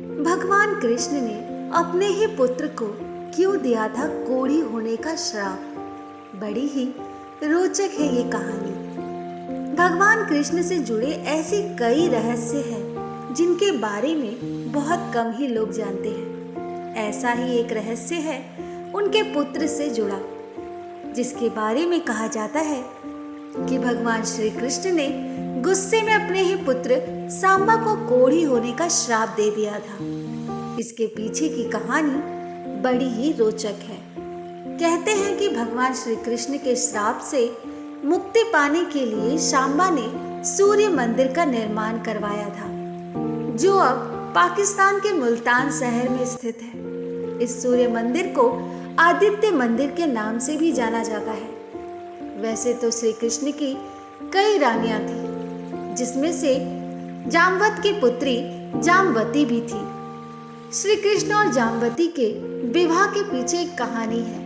भगवान कृष्ण ने अपने ही पुत्र को क्यों दिया था कोढ़ी होने का श्राप। बड़ी ही रोचक है ये कहानी। भगवान कृष्ण से जुड़े ऐसे कई रहस्य हैं जिनके बारे में बहुत कम ही लोग जानते हैं। ऐसा ही एक रहस्य है उनके पुत्र से जुड़ा, जिसके बारे में कहा जाता है कि भगवान श्री कृष्ण ने गुस्से में अपने ही पुत्र सांबा को कोढ़ी होने का श्राप दे दिया था। इसके पीछे की कहानी बड़ी ही रोचक है। कहते हैं कि भगवान श्री कृष्ण के श्राप से मुक्ति पाने के लिए सांबा ने सूर्य मंदिर का निर्माण करवाया था, जो अब पाकिस्तान के मुल्तान शहर में स्थित है। इस सूर्य मंदिर को आदित्य मंदिर के नाम से भी जाना जाता है। वैसे तो श्री कृष्ण की कई रानियां थी, जिसमें से जामवत की पुत्री जामवती भी थी। श्री कृष्ण और जामवती के विवाह के पीछे एक कहानी है।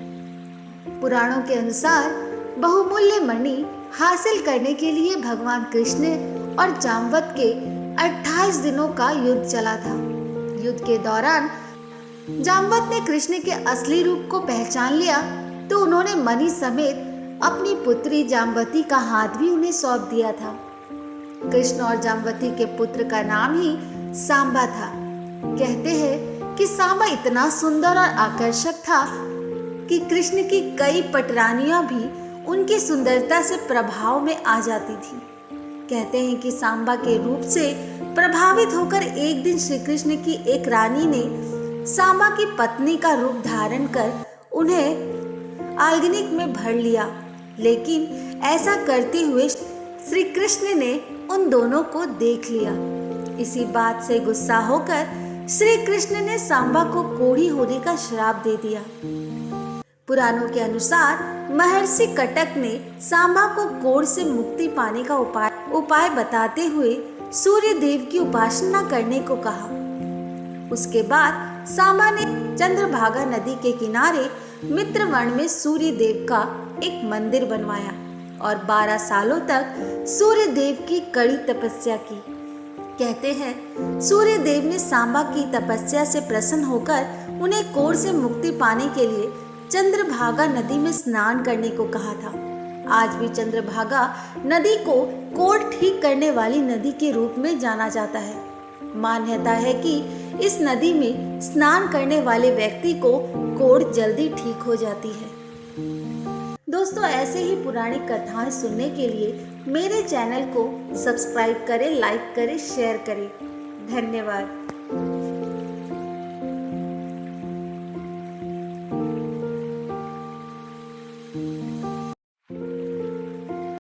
पुराणों के अनुसार बहुमूल्य मणि हासिल करने के लिए भगवान कृष्ण और जामवत के 28 दिनों का युद्ध चला था। युद्ध के दौरान जामवत ने कृष्ण के असली रूप को पहचान लिया, तो उन्होंने मणि समेत अपनी पुत्री जामवती का हाथ भी उन्हें सौंप दिया था। कृष्ण और जामवती के पुत्र का नाम ही सांबा था। कहते हैं कि सांबा इतना सुंदर और आकर्षक था कि कृष्ण की कई पटरानियां भी उनकी सुंदरता से प्रभाव में आ जाती थी। कहते हैं कि सांबा के रूप से प्रभावित होकर एक दिन श्री कृष्ण की एक रानी ने सांबा की पत्नी का रूप धारण कर उन्हें आल्गनिक में भर लिया, लेकिन ऐसा करते हुए श्री कृष्ण ने उन दोनों को देख लिया। इसी बात से गुस्सा होकर श्री कृष्ण ने सांबा को कोढ़ी होने का श्राप दे दिया। पुराणों के अनुसार महर्षि कटक ने सांबा को कोढ़ से मुक्ति पाने का उपाय बताते हुए सूर्य देव की उपासना करने को कहा। उसके बाद सांबा ने चंद्रभागा नदी के किनारे मित्रवन में सूर्य देव का एक मंदिर बनवाया और 12 सालों तक सूर्य देव की कड़ी तपस्या की। कहते हैं सूर्य देव ने सांबा की तपस्या से प्रसन्न होकर उन्हें कोढ़ से मुक्ति पाने के लिए चंद्रभागा नदी में स्नान करने को कहा था। आज भी चंद्रभागा नदी को कोढ़ ठीक करने वाली नदी के रूप में जाना जाता है। मान्यता है कि इस नदी में स्नान करने वाले व्यक्ति को कोढ़ जल्दी ठीक हो जाती है। दोस्तों, ऐसे ही पुरानी कथाएं सुनने के लिए मेरे चैनल को सब्सक्राइब करें, लाइक करें, शेयर करें। धन्यवाद।